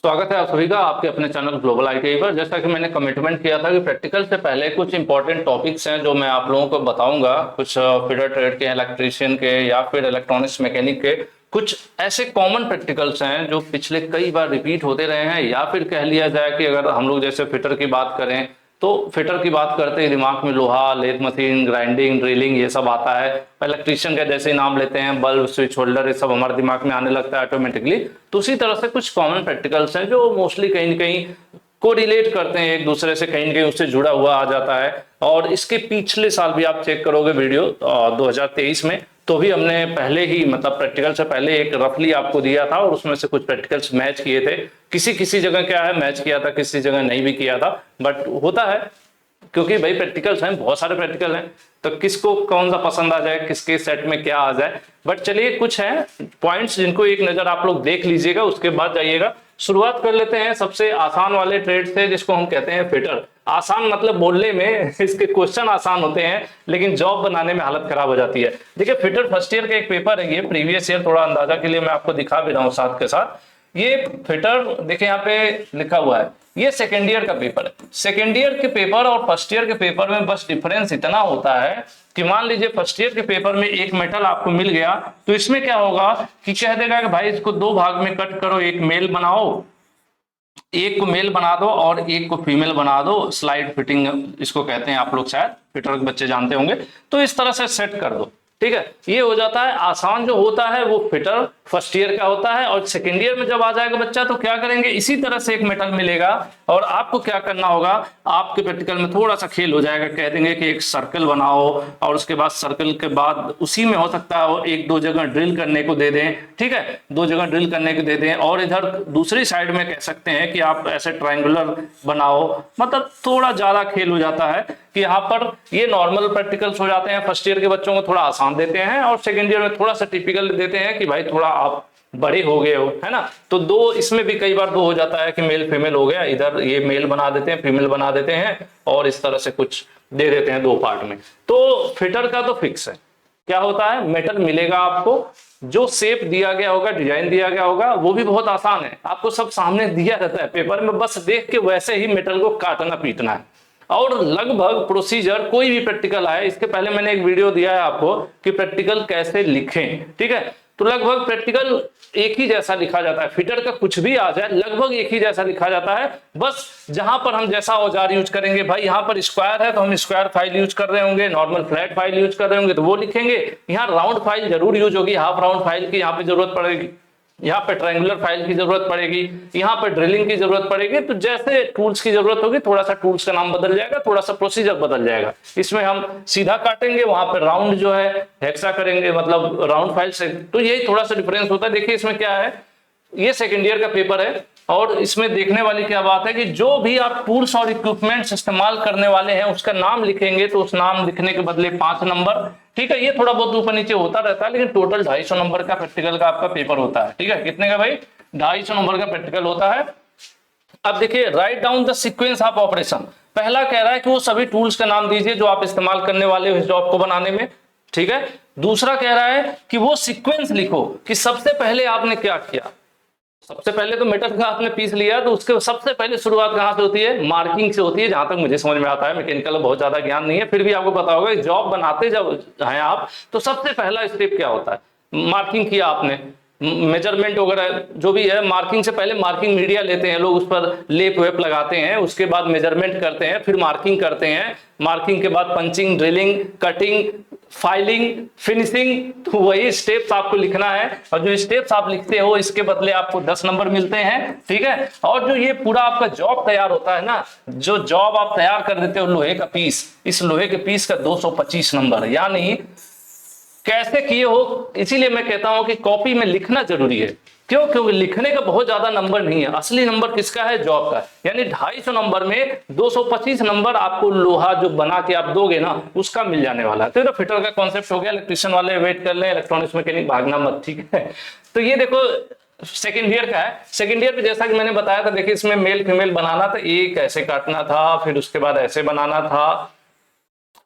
स्वागत है आप सभी का आपके अपने चैनल ग्लोबल आईटीआई पर। जैसा कि मैंने कमिटमेंट किया था कि प्रैक्टिकल से पहले कुछ इंपॉर्टेंट टॉपिक्स हैं जो मैं आप लोगों को बताऊंगा, कुछ फीडर ट्रेड के, इलेक्ट्रीशियन के या फिर इलेक्ट्रॉनिक्स मैकेनिक के कुछ ऐसे कॉमन प्रैक्टिकल्स हैं जो पिछले कई बार रिपीट होते रहे हैं। या फिर कह लिया जाए कि अगर हम लोग जैसे फिटर की बात करें तो फिटर की बात करते ही दिमाग में लोहा, लेथ मशीन, ग्राइंडिंग, ड्रिलिंग ये सब आता है। इलेक्ट्रीशियन का जैसे ही नाम लेते हैं बल्ब, स्विच होल्डर, ये सब हमारे दिमाग में आने लगता है ऑटोमेटिकली। तो उसी तरह से कुछ कॉमन प्रैक्टिकल्स हैं जो मोस्टली कहीं ना कहीं को रिलेट करते हैं एक दूसरे से, कहीं ना कहीं उससे जुड़ा हुआ आ जाता है। और इसके पिछले साल भी आप चेक करोगे वीडियो 2023 में, तो भी हमने पहले ही मतलब प्रैक्टिकल से पहले एक रफली आपको दिया था और उसमें से कुछ प्रैक्टिकल्स मैच किए थे। किसी किसी जगह क्या है मैच किया था, किसी जगह नहीं भी किया था, बट होता है क्योंकि भाई प्रैक्टिकल्स हैं, बहुत सारे प्रैक्टिकल हैं, तो किसको कौन सा पसंद आ जाए, किसके सेट में क्या आ जाए। बट चलिए कुछ हैं पॉइंट्स जिनको एक नजर आप लोग देख लीजिएगा, उसके बाद जाइएगा। शुरुआत कर लेते हैं सबसे आसान वाले ट्रेड से जिसको हम कहते हैं फिटर। आसान मतलब बोलने में इसके क्वेश्चन आसान होते हैं लेकिन जॉब बनाने में हालत खराब हो जाती है। देखिए फिटर फर्स्ट ईयर का एक पेपर है, ये प्रीवियस ईयर, थोड़ा अंदाजा के लिए मैं आपको दिखा भी रहा हूँ साथ के साथ। ये फिटर देखिए यहाँ पे लिखा हुआ है, ये सेकेंड ईयर का पेपर है। सेकेंड ईयर के पेपर और फर्स्ट ईयर के पेपर में बस डिफरेंस इतना होता है कि मान लीजिए फर्स्ट ईयर के पेपर में एक मेटल आपको मिल गया, तो इसमें क्या होगा कि कह देगा कि भाई इसको दो भाग में कट करो, एक मेल बनाओ, एक को मेल बना दो और एक को फीमेल बना दो। स्लाइड फिटिंग इसको कहते हैं, आप लोग शायद फिटर के बच्चे जानते होंगे। तो इस तरह से सेट कर दो, ठीक है। ये हो जाता है। आसान जो होता है वो फिटर फर्स्ट ईयर का होता है। और सेकेंड ईयर में जब आ जाएगा बच्चा तो क्या करेंगे, इसी तरह से एक मेटल मिलेगा और आपको क्या करना होगा, आपके प्रैक्टिकल में थोड़ा सा खेल हो जाएगा। कह देंगे कि एक सर्कल बनाओ और उसके बाद सर्कल के बाद उसी में हो सकता है एक दो जगह ड्रिल करने को दे दें, ठीक है, दो जगह ड्रिल करने को दे दें। और इधर दूसरी साइड में कह सकते हैं कि आप ऐसे ट्रायंगुलर बनाओ। मतलब थोड़ा ज्यादा खेल हो जाता है कि यहाँ पर ये नॉर्मल प्रैक्टिकल्स हो जाते हैं। फर्स्ट ईयर के बच्चों को थोड़ा आसान देते हैं और सेकेंड ईयर में थोड़ा सा टिपिकल देते हैं कि भाई थोड़ा आप बड़े हो गए हो, है ना। तो दो, इसमें भी कई बार दो हो जाता है कि मेल फीमेल हो गया, इधर ये मेल बना देते हैं, फीमेल बना देते हैं और इस तरह से कुछ दे देते हैं दो पार्ट में। तो फिटर का तो फिक्स है, क्या होता है मेटल मिलेगा आपको, जो शेप दिया गया होगा, डिजाइन दिया गया होगा, वो भी बहुत आसान है, आपको सब सामने दिया रहता है पेपर में, बस देख के वैसे ही मेटल को काटना पीटना है। और लगभग प्रोसीजर कोई भी प्रैक्टिकल आए, इसके पहले मैंने एक वीडियो दिया है आपको कि प्रैक्टिकल कैसे लिखें, ठीक है। तो लगभग प्रैक्टिकल एक ही जैसा लिखा जाता है, फिटर का कुछ भी आ जाए लगभग एक ही जैसा लिखा जाता है। बस जहां पर हम जैसा औजार यूज करेंगे, भाई यहाँ पर स्क्वायर है तो हम स्क्वायर फाइल यूज कर रहे होंगे, नॉर्मल फ्लैट फाइल यूज कर रहे होंगे तो वो लिखेंगे। यहाँ राउंड फाइल जरूर यूज होगी, हाफ राउंड फाइल की यहाँ पे जरूरत पड़ेगी, यहाँ पे ट्रायंगुलर फाइल की जरूरत पड़ेगी, यहाँ पे ड्रिलिंग की जरूरत पड़ेगी। तो जैसे टूल्स की जरूरत होगी थोड़ा सा टूल्स का नाम बदल जाएगा, थोड़ा सा प्रोसीजर बदल जाएगा। इसमें हम सीधा काटेंगे, वहां पे राउंड जो है हेक्सा करेंगे, मतलब राउंड फाइल से। तो यही थोड़ा सा डिफरेंस होता है। देखिए इसमें क्या है, ये सेकेंड ईयर का पेपर है और इसमें देखने वाली क्या बात है कि जो भी आप टूल्स और इक्विपमेंट्स इस्तेमाल करने वाले हैं उसका नाम लिखेंगे, तो उस नाम लिखने के बदले 5 नंबर, ठीक है। ये थोड़ा बहुत ऊपर नीचे होता रहता है लेकिन टोटल 250 नंबर का प्रैक्टिकल का आपका पेपर होता है, ठीक है। कितने का भाई, 250 नंबर का प्रैक्टिकल होता है। अब देखिए, write down the sequence of operation. पहला कह रहा है कि वो सभी टूल्स का नाम दीजिए जो आप इस्तेमाल करने वाले हो इस जॉब को बनाने में, ठीक है। दूसरा कह रहा है कि वो सीक्वेंस लिखो कि सबसे पहले आपने क्या किया। सबसे पहले तो मेटल का आपने पीस लिया, तो उसके सबसे पहले शुरुआत कहां से होती है, मार्किंग से होती है, जहां तक मुझे समझ में आता है। मैकेनिकल बहुत ज्यादा ज्ञान नहीं है, फिर भी आपको पता होगा जॉब बनाते जब हैं आप तो सबसे पहला स्टेप क्या होता है, मार्किंग किया आपने, मेजरमेंट वगैरह जो भी है। मार्किंग से पहले मार्किंग मीडिया लेते हैं लोग, उस पर लेप वेप लगाते हैं, उसके बाद मेजरमेंट करते हैं, फिर मार्किंग करते हैं। मार्किंग के बाद punching, drilling, cutting, filing, finishing. तो वही स्टेप्स आपको लिखना है और जो स्टेप्स आप लिखते हो इसके बदले आपको 10 नंबर मिलते हैं, ठीक है। और जो ये पूरा आपका जॉब तैयार होता है ना, जो जॉब आप तैयार कर देते हो लोहे का पीस, इस लोहे के पीस का 225 नंबर, यानी कैसे किए हो। इसीलिए मैं कहता हूं कि कॉपी में लिखना जरूरी है। क्यों, क्योंकि लिखने का बहुत ज्यादा नंबर नहीं है, असली नंबर किसका है, जॉब का। यानी 250 नंबर में 225 नंबर आपको लोहा जो बना के आप दोगे ना उसका मिल जाने वाला है। तो फिटर का कॉन्सेप्ट हो गया। इलेक्ट्रिशियन वाले वेट कर लें, इलेक्ट्रॉनिक्स मैकेनिक भागना मत, ठीक है। तो ये देखो सेकेंड ईयर का है। सेकेंड ईयर पे जैसा कि मैंने बताया था, देखिए इसमें मेल फीमेल बनाना था, एक ऐसे काटना था, फिर उसके बाद ऐसे बनाना था,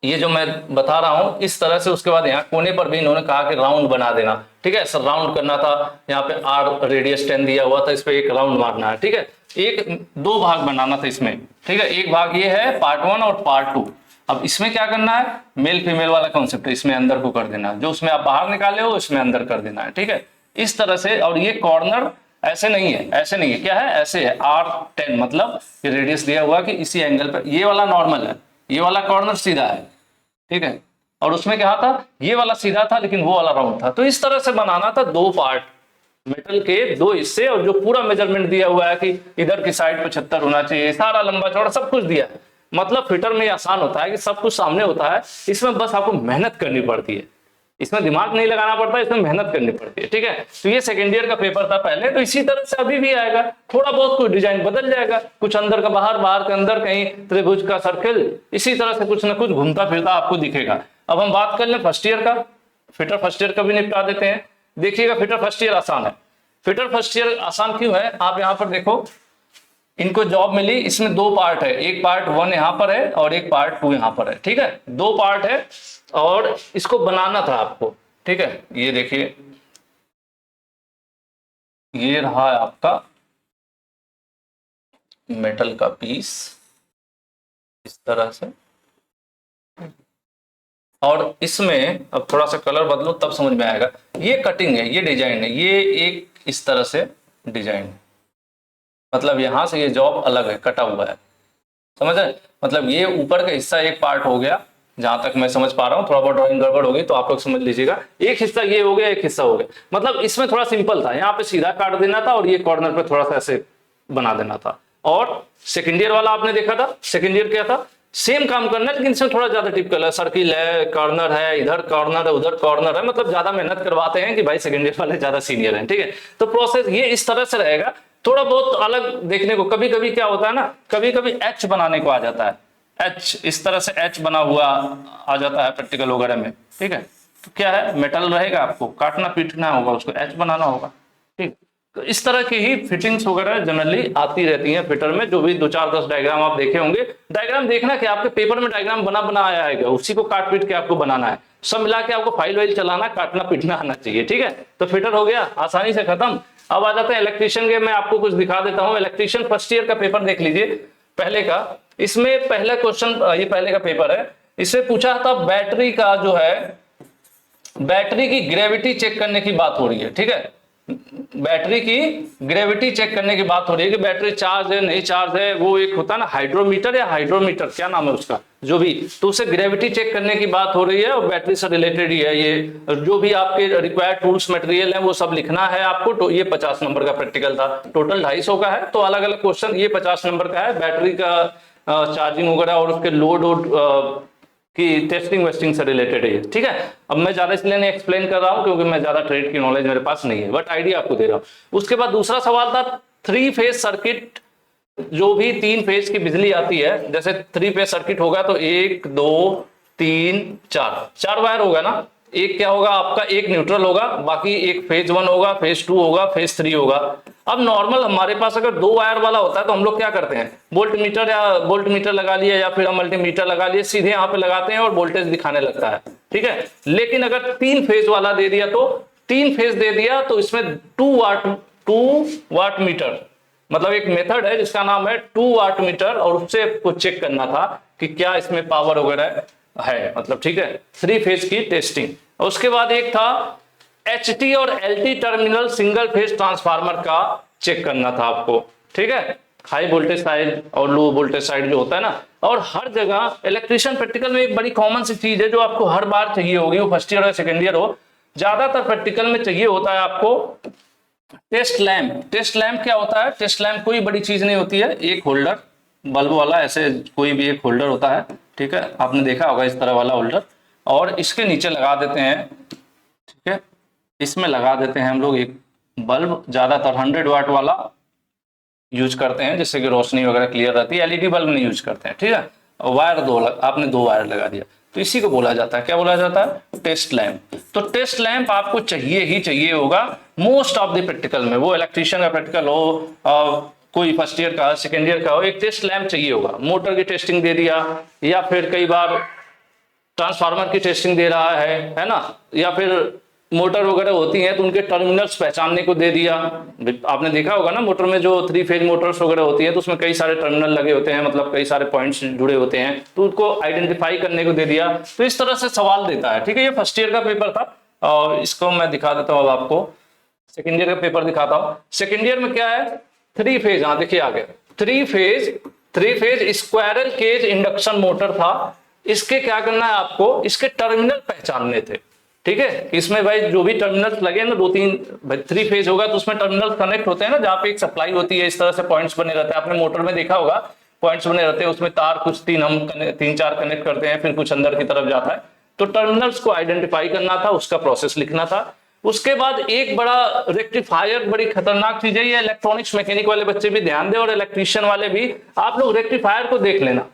ये जो मैं बता रहा हूं इस तरह से। उसके बाद यहाँ कोने पर भी इन्होंने कहा कि राउंड बना देना, ठीक है, सर राउंड करना था। यहाँ पे आर रेडियस 10 दिया हुआ था, इस पे एक राउंड मारना है, ठीक है। एक दो भाग बनाना था इसमें, ठीक है। एक भाग ये है पार्ट 1 और पार्ट 2। अब इसमें क्या करना है, मेल फीमेल वाला कॉन्सेप्ट इसमें अंदर को कर देना है, जो उसमें आप बाहर निकाले हो इसमें अंदर कर देना है, ठीक है, इस तरह से। और ये कॉर्नर ऐसे नहीं है, ऐसे नहीं है, क्या है, ऐसे है R10, मतलब ये रेडियस दिया हुआ कि इसी एंगल पर, ये वाला नॉर्मल है, ये वाला कॉर्नर सीधा है, ठीक है। और उसमें क्या था, ये वाला सीधा था लेकिन वो वाला राउंड था। तो इस तरह से बनाना था दो पार्ट, मेटल के दो हिस्से, और जो पूरा मेजरमेंट दिया हुआ है कि इधर की साइड 75 होना चाहिए, सारा लंबा चौड़ा सब कुछ दिया है। मतलब फिटर में आसान होता है कि सब कुछ सामने होता है, इसमें बस आपको मेहनत करनी पड़ती है, इसमें दिमाग नहीं लगाना पड़ता, इसमें मेहनत करनी पड़ती है, ठीक है। तो ये सेकेंड ईयर का पेपर था पहले, तो इसी तरह से अभी भी आएगा, थोड़ा बहुत कुछ डिजाइन बदल जाएगा, कुछ अंदर का बाहर, बाहर के अंदर, कहीं त्रिभुज का सर्किल, इसी तरह से कुछ ना कुछ घूमता फिरता आपको दिखेगा। अब हम बात कर लें फर्स्ट ईयर का, फिटर फर्स्ट ईयर का भी निपटा देते हैं। देखिएगा फिटर फर्स्ट ईयर आसान है। फिटर फर्स्ट ईयर आसान क्यों है, आप यहाँ पर देखो, इनको जॉब मिली, इसमें दो पार्ट है, एक पार्ट 1 यहाँ पर है और एक पार्ट 2 यहाँ पर है, ठीक है, दो पार्ट है और इसको बनाना था आपको, ठीक है। ये देखिए, ये रहा है आपका मेटल का पीस इस तरह से, और इसमें अब थोड़ा सा कलर बदलो तब समझ में आएगा। ये कटिंग है, ये डिजाइन है, ये एक इस तरह से डिजाइन है, मतलब यहां से ये जॉब अलग है, कटा हुआ है, समझ रहे। मतलब ये ऊपर का हिस्सा एक पार्ट हो गया, जहां तक मैं समझ पा रहा हूँ, थोड़ा बहुत ड्राइंग गड़बड़ हो गई तो आप लोग समझ लीजिएगा। एक हिस्सा ये हो गया, एक हिस्सा हो गया, मतलब इसमें थोड़ा सिंपल था, यहाँ पे सीधा काट देना था और ये कॉर्नर पे थोड़ा सा ऐसे बना देना था। और सेकेंड ईयर वाला आपने देखा था, सेकेंड ईयर क्या था, सेम काम करना है लेकिन इसमें थोड़ा ज्यादा टिपिकल है, सर्किल है, कॉर्नर है, इधर कॉर्नर है, उधर कॉर्नर है, मतलब ज्यादा मेहनत करवाते हैं कि भाई सेकेंड ईयर वाले ज्यादा सीनियर हैं, ठीक है। तो प्रोसेस ये इस तरह से रहेगा, थोड़ा बहुत अलग देखने को। कभी कभी क्या होता है ना, कभी कभी एच बनाने को आ जाता है, एच इस तरह से एच बना हुआ आ जाता है प्रैक्टिकल वगैरह में, ठीक है। तो क्या है, मेटल रहेगा, आपको काटना पीटना होगा, उसको एच बनाना होगा, ठीक। तो इस तरह की ही फिटिंग्स वगैरह जनरली आती रहती हैं फिटर में। जो भी 2-4-10 डायग्राम आप देखे होंगे, डायग्राम देखना कि आपके पेपर में डायग्राम बना आया है, उसी को काट पीट के आपको बनाना है, सब मिला के आपको फाइल वाइल चलाना, काटना पीटना आना चाहिए, ठीक है। तो फिटर हो गया आसानी से खत्म। अब आ जाते हैं इलेक्ट्रीशियन के, मैं आपको कुछ दिखा देता हूं। इलेक्ट्रीशियन फर्स्ट ईयर का पेपर देख लीजिए, पहले का। इसमें पहला क्वेश्चन, ये पहले का पेपर है, इसमें पूछा था बैटरी का जो है, बैटरी की ग्रेविटी चेक करने की बात हो रही है, ठीक है। बैटरी की ग्रेविटी चेक करने की बात हो रही है कि बैटरी चार्ज है नहीं चार्ज है, वो एक होता है ना हाइड्रोमीटर या हाइड्रोमीटर, क्या नाम है उसका, जो भी, तो उसे ग्रेविटी चेक करने की बात हो रही है और बैटरी से रिलेटेड ही है ये। जो भी आपके रिक्वायर्ड टूल्स मटेरियल है वो सब लिखना है आपको। तो ये 50 नंबर का प्रैक्टिकल था, टोटल 250 का है, तो अलग अलग क्वेश्चन, ये 50 नंबर का है, बैटरी का चार्जिंग वगैरह और उसके लोड कि टेस्टिंग वेस्टिंग से रिलेटेड है, ठीक है। अब मैं ज्यादा इसलिए नहीं एक्सप्लेन कर रहा हूं क्योंकि मैं ज्यादा ट्रेड की नॉलेज मेरे पास नहीं है, बट आइडिया आपको दे रहा हूं। उसके बाद दूसरा सवाल था 3 फेज सर्किट, जो भी 3 फेज की बिजली आती है, जैसे 3 फेज सर्किट होगा तो 1 2 3 4 वायर होगा ना, एक क्या होगा आपका, एक न्यूट्रल होगा, बाकी एक फेज 1 होगा, फेज 2 होगा, फेज 3 होगा। अब नॉर्मल हमारे पास अगर 2 वायर वाला होता है तो हम लोग क्या करते हैं, वोल्ट मीटर या वोल्ट मीटर लगा लिया या फिर हम मल्टीमीटर लगा लिए, सीधे यहाँ पे लगाते हैं और वोल्टेज दिखाने लगता है, ठीक है। लेकिन अगर 3 फेज वाला दे दिया, तो 3 फेज दे दिया तो इसमें 2 वाट मीटर, मतलब एक मेथड है जिसका नाम है 2 वाट मीटर, और उससे कुछ चेक करना था कि क्या इसमें पावर वगैरह है, मतलब ठीक है, 3 फेज की टेस्टिंग। उसके बाद एक था HT और LT terminal single phase transformer का चेक करना था आपको, ठीक है, हाई वोल्टेज साइड और लो वोल्टेज साइड जो होता है ना। और हर जगह इलेक्ट्रिशियन प्रैक्टिकल में एक बड़ी कॉमन सी चीज है जो आपको हर बार चाहिए होगी, वो फर्स्ट ईयर और सेकेंड ईयर हो, ज्यादातर प्रैक्टिकल में चाहिए होता है आपको टेस्ट लैम्प। टेस्ट लैम्प क्या होता है, टेस्ट लैम्प कोई बड़ी चीज नहीं होती है, एक होल्डर बल्ब वाला, ऐसे कोई भी एक होल्डर होता है, ठीक है, आपने देखा होगा इस तरह वाला होल्डर, और इसके नीचे लगा देते हैं, ठीक है, इसमें लगा देते हैं हम लोग एक बल्ब, ज्यादातर 100 वाट वाला यूज करते हैं जिससे कि रोशनी वगैरह क्लियर रहती है, एलईडी बल्ब नहीं यूज करते हैं, ठीक है। वायर आपने 2 वायर लगा दिया, तो इसी को बोला जाता है, क्या बोला जाता है, टेस्ट लैम्प। तो टेस्ट लैम्प आपको चाहिए ही चाहिए होगा मोस्ट ऑफ द प्रैक्टिकल में, वो इलेक्ट्रिशियन का प्रैक्टिकल हो, कोई फर्स्ट ईयर का सेकेंड ईयर का हो, एक टेस्ट लैम्प चाहिए होगा। मोटर की टेस्टिंग दे दिया, या फिर कई बार ट्रांसफार्मर की टेस्टिंग दे रहा है ना, या फिर मोटर वगैरह होती हैं तो उनके टर्मिनल्स पहचानने को दे दिया। आपने देखा होगा ना मोटर में जो 3 फेज मोटर्स वगैरह होती हैं तो उसमें कई सारे टर्मिनल लगे होते हैं, मतलब कई सारे पॉइंट्स जुड़े होते हैं, तो उसको आइडेंटिफाई करने को दे दिया। तो इस तरह से सवाल देता है, ठीक है। ये फर्स्ट ईयर का पेपर था और इसको मैं दिखा देता हूँ अब आपको। सेकेंड ईयर का पेपर दिखाता हूँ। सेकेंड ईयर में क्या है, 3 फेज, हाँ देखिए आगे 3 phase squirrel cage induction motor था। इसके क्या करना है आपको, इसके टर्मिनल पहचानने थे, ठीक है। इसमें भाई जो भी टर्मिनल्स लगे ना, 3 फेज होगा तो उसमें टर्मिनल कनेक्ट होते हैं ना, जहाँ पे एक सप्लाई होती है, इस तरह से पॉइंट्स बने रहते हैं। आपने मोटर में देखा होगा पॉइंट्स बने रहते हैं, उसमें तार कुछ 3-4 कनेक्ट करते हैं, फिर कुछ अंदर की तरफ जाता है। तो टर्मिनल्स को आइडेंटिफाई करना था, उसका प्रोसेस लिखना था। उसके बाद एक बड़ा रेक्टिफायर, बड़ी खतरनाक चीज है ये। इलेक्ट्रॉनिक्स मैकेनिक वाले बच्चे भी ध्यान दें और इलेक्ट्रीशियन वाले भी, आप लोग रेक्टिफायर को देख लेना।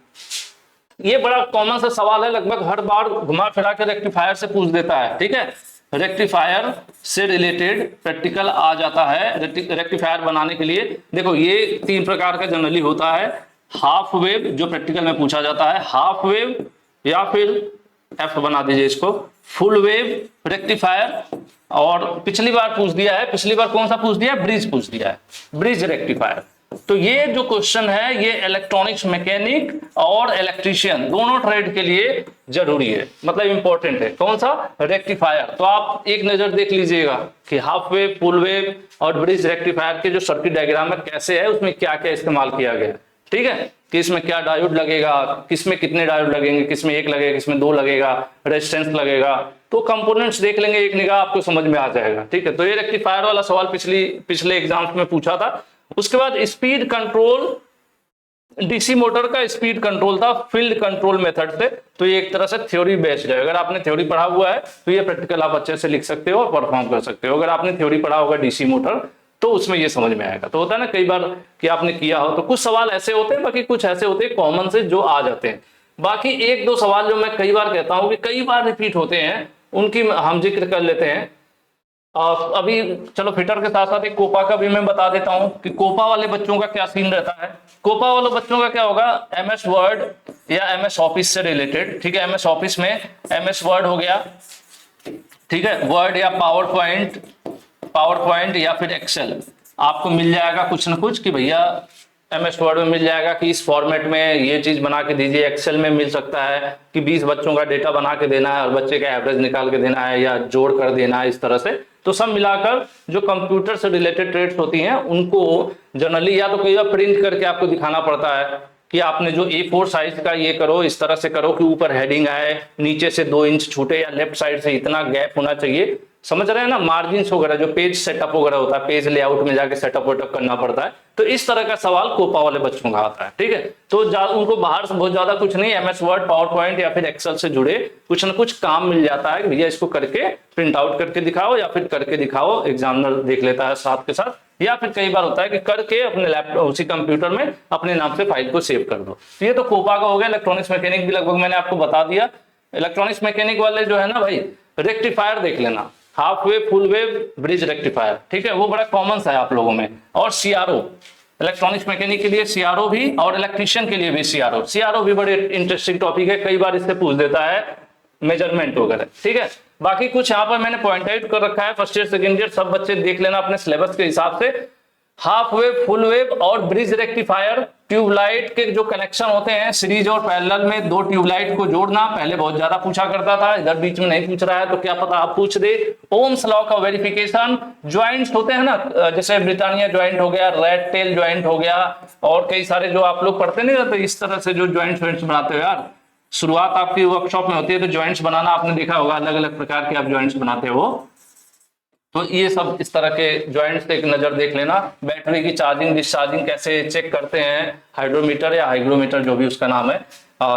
ये बड़ा कॉमन सा सवाल है, लगभग हर बार घुमा फिरा के रेक्टिफायर से पूछ देता है, ठीक है। रेक्टिफायर से रिलेटेड प्रैक्टिकल आ जाता है। रेक्टिफायर बनाने के लिए देखो ये 3 प्रकार का जनरली होता है। हाफ वेव जो प्रैक्टिकल में पूछा जाता है, हाफ वेव या फिर एफ बना दीजिए इसको, फुल वेव रेक्टिफायर। और पिछली बार पूछ दिया है, पिछली बार कौन सा पूछ दिया है, ब्रिज पूछ दिया है, ब्रिज रेक्टिफायर। तो ये जो क्वेश्चन है ये इलेक्ट्रॉनिक्स मैकेनिक और इलेक्ट्रीशियन दोनों ट्रेड के लिए जरूरी है, मतलब इंपॉर्टेंट है। कौन सा, रेक्टिफायर। तो आप एक नजर देख लीजिएगा कि हाफ वेव, फुल वेव और ब्रिज रेक्टिफायर के जो सर्किट डायग्राम है कैसे है, उसमें क्या क्या इस्तेमाल किया गया है, ठीक है। कि इसमें क्या डायोड लगेगा, किसमें कितने डायोड लगेंगे, किसमें 1 लगेगा, किसमें 2 लगेगा, रेजिस्टेंस लगेगा, तो कंपोनेंट्स देख लेंगे एक निगाह, आपको समझ में आ जाएगा, ठीक है। तो ये रेक्टिफायर वाला सवाल पिछले एग्जाम्स में पूछा था। उसके बाद स्पीड कंट्रोल, डीसी मोटर का स्पीड कंट्रोल था फील्ड कंट्रोल मेथड से। तो ये एक तरह से थ्योरी बेस्ड है। अगर आपने थ्योरी पढ़ा हुआ है तो ये प्रैक्टिकल आप अच्छे से लिख सकते हो और परफॉर्म कर सकते हो। अगर आपने थ्योरी पढ़ा होगा डीसी मोटर तो उसमें ये समझ में आएगा। तो होता है ना कई बार कि आपने किया हो, तो कुछ सवाल ऐसे होते हैं, बाकी कुछ ऐसे होते हैं कॉमन से जो आ जाते हैं। बाकी 1-2 सवाल जो मैं कई बार कहता हूं कि कई बार रिपीट होते हैं, उनकी हम जिक्र कर लेते हैं। अभी चलो फिटर के साथ साथ एक कोपा का भी मैं बता देता हूं कि कोपा वाले बच्चों का क्या सीन रहता है। कोपा वाले बच्चों का क्या होगा, एमएस वर्ड या एमएस ऑफिस से रिलेटेड, ठीक है। एमएस ऑफिस में एमएस वर्ड हो गया, ठीक है, वर्ड या पावर पॉइंट या फिर एक्सेल, आपको मिल जाएगा कुछ ना कुछ कि भैया एमएस वर्ड में मिल जाएगा कि इस फॉर्मेट में ये चीज बना के दीजिए। एक्सेल में मिल सकता है कि 20 बच्चों का डेटा बना के देना है और बच्चे का एवरेज निकाल के देना है या जोड़ कर देना है, इस तरह से। तो सब मिलाकर जो कंप्यूटर से रिलेटेड ट्रेड्स होती हैं उनको जनरली या तो कई बार प्रिंट करके आपको दिखाना पड़ता है कि आपने जो A4 साइज का ये करो, इस तरह से करो कि ऊपर हेडिंग आए, नीचे से 2 इंच छूटे या लेफ्ट साइड से इतना गैप होना चाहिए। समझ रहे हैं ना, मार्जिन वगैरह जो पेज सेटअप वगैरह होता है, पेज लेआउट में जाके सेटअप वेटअप करना पड़ता है। तो इस तरह का सवाल कोपा वाले बच्चों का आता है, ठीक है। तो उनको बाहर से बहुत ज्यादा कुछ नहीं, एमएस वर्ड, पावर पॉइंट या फिर एक्सेल से जुड़े कुछ ना कुछ काम मिल जाता है। भैया इसको करके प्रिंट आउट करके दिखाओ या फिर करके दिखाओ, एग्जामिनर देख लेता है साथ के साथ, या फिर कई बार होता है कि करके अपने लैपटॉप उसी कंप्यूटर में अपने नाम से फाइल को सेव कर दो। तो ये तो कोपा का हो गया। इलेक्ट्रॉनिक्स मैकेनिक भी लगभग मैंने आपको बता दिया। इलेक्ट्रॉनिक्स मैकेनिक वाले जो है ना भाई, रेक्टिफायर देख लेना, half wave, full wave, bridge rectifier, ठीक है, वो बड़ा कॉमन सा है आप लोगों में। और सीआरओ, इलेक्ट्रॉनिक्स मैकेनिक के लिए सीआरओ भी और इलेक्ट्रीशियन के लिए भी सीआरओ भी बड़े इंटरेस्टिंग टॉपिक है। कई बार इससे पूछ देता है मेजरमेंट वगैरह, ठीक है। बाकी कुछ यहाँ पर मैंने पॉइंट आउट कर रखा है, फर्स्ट ईयर सेकंड ईयर सब बच्चे देख लेना अपने सिलेबस के हिसाब से। हाफ वेव, फुल वेव और ब्रिज रेक्टिफायर, ट्यूबलाइट के जो कनेक्शन होते हैं सीरीज और पैरेलल में, 2 ट्यूबलाइट को जोड़ना पहले बहुत ज्यादा पूछा करता था, इधर बीच में नहीं पूछ रहा है तो क्या पता आप पूछ दे। ओम्स लॉ का वेरिफिकेशन, ज्वाइंट्स होते हैं ना, जैसे ब्रिटानिया ज्वाइंट हो गया, रेड टेल ज्वाइंट हो गया, और कई सारे जो आप लोग पढ़ते नहीं रहते, इस तरह से जो ज्वाइंट्स बनाते हो यार, शुरुआत आपकी वर्कशॉप में होती है तो ज्वाइंट्स बनाना आपने देखा होगा, अलग अलग प्रकार के आप ज्वाइंट्स बनाते हो। तो ये सब इस तरह के ज्वाइंट्स पे एक नजर देख लेना। बैटरी की चार्जिंग डिस्चार्जिंग कैसे चेक करते हैं, हाइड्रोमीटर या हाइग्रोमीटर जो भी उसका नाम है,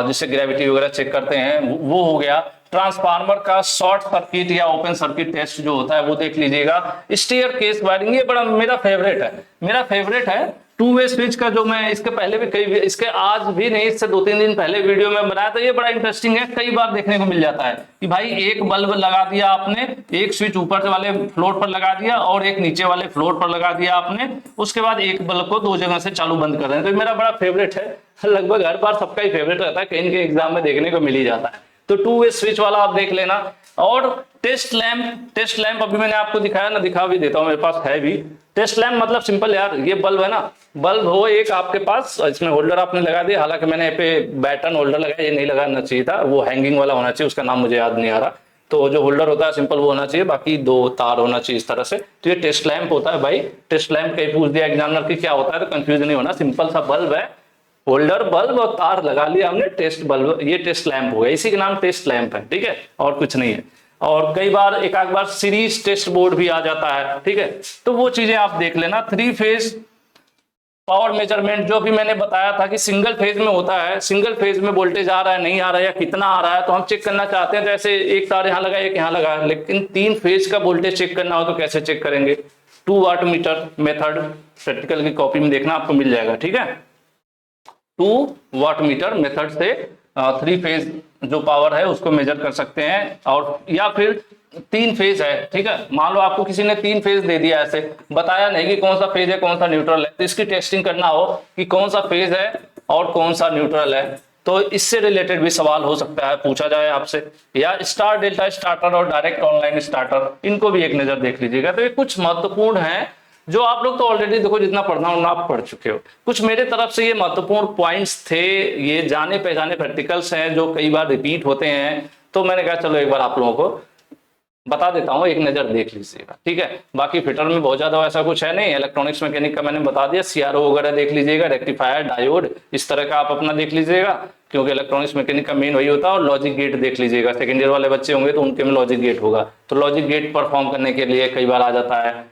जिससे ग्रेविटी वगैरह चेक करते हैं, वो हो गया। ट्रांसफार्मर का शॉर्ट सर्किट या ओपन सर्किट टेस्ट जो होता है वो देख लीजिएगा। स्टेयर केस वायरिंग, ये बड़ा मेरा फेवरेट है। 2 वे स्विच का जो मैं इसके पहले भी इसके आज भी नहीं, इससे 2-3 दिन पहले वीडियो में बनाया था। ये बड़ा इंटरेस्टिंग है, कई बार देखने को मिल जाता है कि भाई एक बल्ब लगा दिया आपने, एक स्विच ऊपर वाले फ्लोर पर लगा दिया और एक नीचे वाले फ्लोर पर लगा दिया आपने, उसके बाद एक बल्ब को 2 जगह से चालू बंद कर रहे हैं। तो मेरा बड़ा फेवरेट है, लगभग हर बार सबका ही फेवरेट रहता है, कहीं न कहीं एग्जाम में देखने को मिल ही जाता है। तो 2 वे स्विच वाला आप देख लेना। और टेस्ट लैंप अभी मैंने आपको दिखाया ना, दिखा भी देता हूँ, मेरे पास है भी। टेस्ट लैंप मतलब सिंपल यार, ये बल्ब है ना, बल्ब हो एक आपके पास, इसमें होल्डर आपने लगा दिया, हालांकि मैंने यहाँ पे बैटन होल्डर लगाया, ये नहीं लगाना चाहिए था, वो हैंगिंग वाला होना चाहिए, उसका नाम मुझे याद नहीं आ रहा। तो जो होल्डर होता है सिंपल वो होना चाहिए, बाकी 2 तार होना चाहिए इस तरह से। तो ये टेस्ट लैंप होता है भाई। टेस्ट लैंप कहीं पूछ दिया एग्जामिनर की क्या होता है तो कंफ्यूज नहीं होना, सिंपल सा बल्ब है, होल्डर बल्ब और तार लगा लिया हमने, टेस्ट बल्ब, ये टेस्ट लैंप हो गया, इसी के नाम टेस्ट लैंप है, ठीक है, और कुछ नहीं है। और कई बार एक आध बार सीरीज टेस्ट बोर्ड भी आ जाता है, ठीक है, तो वो चीजें आप देख लेना। 3 फेज पावर मेजरमेंट जो भी मैंने बताया था कि सिंगल फेज में होता है, सिंगल फेज में वोल्टेज आ रहा है नहीं आ रहा है या कितना आ रहा है, तो हम चेक करना चाहते हैं, तो ऐसे एक तार यहाँ लगा एक यहाँ लगा है, लेकिन 3 फेज का वोल्टेज चेक करना हो तो कैसे चेक करेंगे? 2 वाट मीटर मेथड, प्रैक्टिकल की कॉपी में देखना आपको मिल जाएगा, ठीक है। 2 वाट मीटर मेथड से 3 फेज जो पावर है उसको मेजर कर सकते हैं। और या फिर 3 फेज है, ठीक है, मान लो आपको किसी ने 3 फेज दे दिया, ऐसे बताया नहीं कि कौन सा फेज है कौन सा न्यूट्रल है, तो इसकी टेस्टिंग करना हो कि कौन सा फेज है और कौन सा न्यूट्रल है, तो इससे रिलेटेड भी सवाल हो सकता है, पूछा जाए आपसे। या स्टार डेल्टा स्टार्टर और डायरेक्ट ऑनलाइन स्टार्टर, इनको भी एक नजर देख लीजिएगा। तो ये कुछ महत्वपूर्ण है जो आप लोग तो ऑलरेडी देखो जितना पढ़ना होना आप पढ़ चुके हो। कुछ मेरे तरफ से ये महत्वपूर्ण पॉइंट्स थे, ये जाने पहचाने प्रैक्टिकल्स हैं जो कई बार रिपीट होते हैं, तो मैंने कहा चलो एक बार आप लोगों को बता देता हूँ, एक नजर देख लीजिएगा, ठीक है। बाकी फिटर में बहुत ज्यादा ऐसा कुछ है नहीं, इलेक्ट्रॉनिक्स मैकेनिक का मैंने बता दिया, सीआरओ वगैरह देख लीजिएगा, रेक्टिफायर डायोड इस तरह का आप अपना देख लीजिएगा, क्योंकि इलेक्ट्रॉनिक्स मैकेनिक का मेन वही होता है। और लॉजिक गेट देख लीजिएगा, सेकेंड ईयर वाले बच्चे होंगे तो उनके में लॉजिक गेट होगा, तो लॉजिक गेट परफॉर्म करने के लिए कई बार आ जाता है,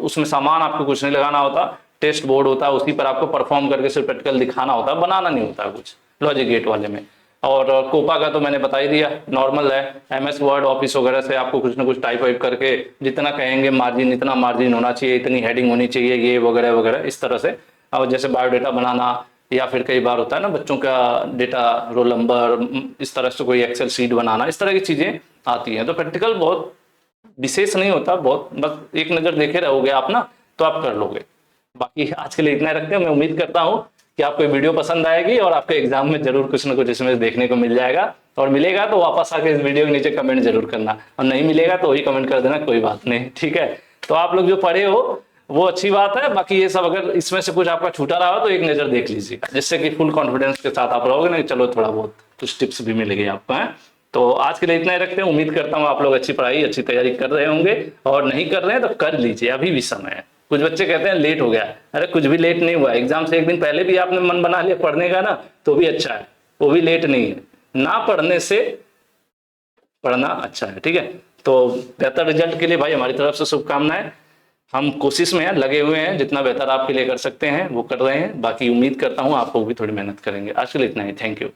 उसमें सामान आपको कुछ नहीं लगाना होता, टेस्ट बोर्ड होता है उसी पर आपको परफॉर्म करके सिर्फ प्रैक्टिकल दिखाना होता है, बनाना नहीं होता कुछ लॉजिक गेट वाले में। और कोपा का तो मैंने बता ही दिया, नॉर्मल है, एमएस वर्ड ऑफिस वगैरह से आपको कुछ ना कुछ टाइप वाइप करके जितना कहेंगे मार्जिन, इतना मार्जिन होना चाहिए, इतनी हेडिंग होनी चाहिए, ये वगैरह वगैरह इस तरह से। और जैसे बायोडेटा बनाना, या फिर कई बार होता है ना बच्चों का डेटा, रोल नंबर, इस तरह से कोई एक्सेल शीट बनाना, इस तरह की चीजें आती हैं। तो प्रैक्टिकल बहुत विशेष नहीं होता, बहुत बस एक नजर देखे रहोगे आप ना तो आप कर लोगे। बाकी आज के लिए इतना रखते हैं, मैं उम्मीद करता हूँ कि आपको वीडियो पसंद आएगी और आपके एग्जाम में जरूर कुछ ना कुछ इसमें देखने को मिल जाएगा। और मिलेगा तो वापस आके इस वीडियो के नीचे कमेंट जरूर करना, और नहीं मिलेगा तो वही कमेंट कर देना, कोई बात नहीं, ठीक है। तो आप लोग जो पढ़े हो वो अच्छी बात है, बाकी ये सब अगर इसमें से कुछ आपका छूटा रहा हो तो एक नजर देख लीजिएगा, जिससे कि फुल कॉन्फिडेंस के साथ आप रहोगे ना, चलो थोड़ा बहुत कुछ टिप्स भी मिलेगी आपको, है। तो आज के लिए इतना ही रखते हैं, उम्मीद करता हूँ आप लोग अच्छी पढ़ाई अच्छी तैयारी कर रहे होंगे, और नहीं कर रहे हैं तो कर लीजिए, अभी भी समय है। कुछ बच्चे कहते हैं लेट हो गया, अरे कुछ भी लेट नहीं हुआ, एग्जाम से एक दिन पहले भी आपने मन बना लिया पढ़ने का ना तो भी अच्छा है, वो भी लेट नहीं है। ना पढ़ने से पढ़ना अच्छा है, ठीक है। तो बेहतर रिजल्ट के लिए भाई हमारी तरफ से शुभकामनाएं, हम कोशिश में हैं, लगे हुए हैं, जितना बेहतर आपके लिए कर सकते हैं वो कर रहे हैं। बाकी उम्मीद करता हूँ आप लोग भी थोड़ी मेहनत करेंगे। आज के लिए इतना ही, थैंक यू।